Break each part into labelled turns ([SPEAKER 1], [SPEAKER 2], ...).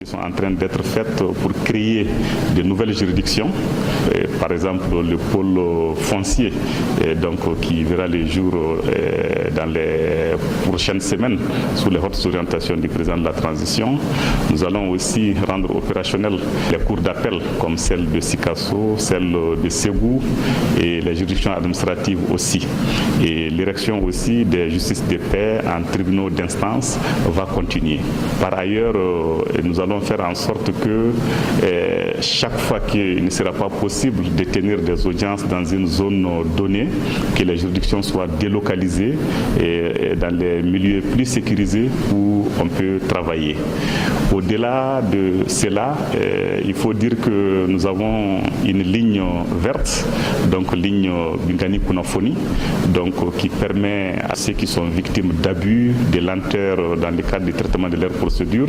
[SPEAKER 1] sont en train d'être faites pour créer de nouvelles juridictions, par exemple le pôle foncier qui verra les jours dans les prochaines semaines sous les hautes orientations du président de la transition. Nous allons aussi rendre opérationnelles les cours d'appel comme celle de Sikasso, celle de Ségou et les juridictions administratives aussi. Et l'érection aussi des justices de paix en tribunaux d'instance va continuer. Par ailleurs, nous allons faire en sorte que chaque fois qu'il ne sera pas possible de tenir des audiences dans une zone donnée, que les juridictions soient délocalisées et dans les milieux plus sécurisés où on peut travailler. Au-delà de cela, il faut dire que nous avons une ligne verte, donc ligne Bingani-Kunafoni, qui permet à ceux qui sont victimes d'abus, de lenteur dans le cadre du traitement de leurs procédures,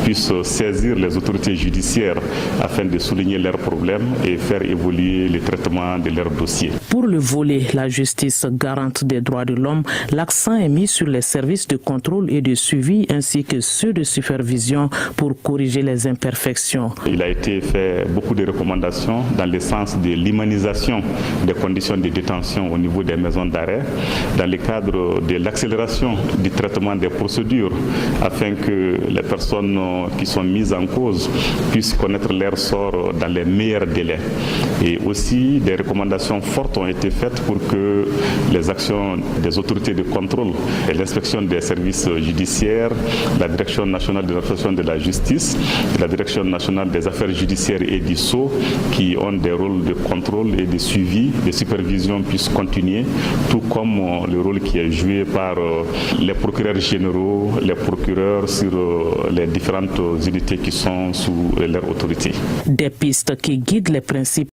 [SPEAKER 1] puissent saisir les autorités judiciaires afin de souligner leurs problèmes et faire évoluer le traitement de leurs dossiers.
[SPEAKER 2] Pour le volet la justice garante des droits de l'homme, l'accent est mis sur les services de contrôle et de suivi ainsi que ceux de supervision pour corriger les imperfections.
[SPEAKER 1] Il a été fait beaucoup de recommandations dans le sens de l'humanisation des conditions de détention au niveau des maisons d'arrêt, dans le cadre de l'accélération du traitement des procédures afin que les personnes qui sont mises en cause puissent connaître leur sort dans les meilleurs délais. Et aussi des recommandations fortes ont été faites pour que les actions des autorités de contrôle et l'inspection des services judiciaires, la Direction nationale de l'administration de la justice, la Direction nationale des affaires judiciaires et du Sceau, qui ont des rôles de contrôle et de suivi, de supervision, puissent continuer, tout comme le rôle qui est joué par les procureurs généraux, les procureurs sur les différentes unités qui sont sous leur autorité.
[SPEAKER 2] Des pistes qui guident les principes